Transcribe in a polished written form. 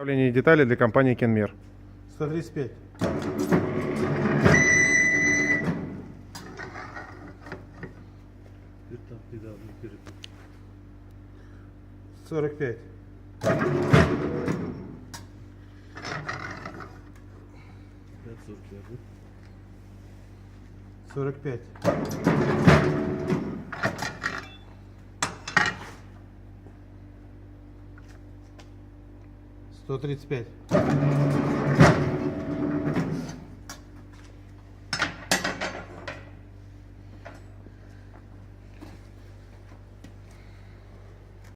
Изготовление деталей для компании Kenmer. 135. Bir tahtayı daha bir kere. 45. Ben soru geldi. 45. $135.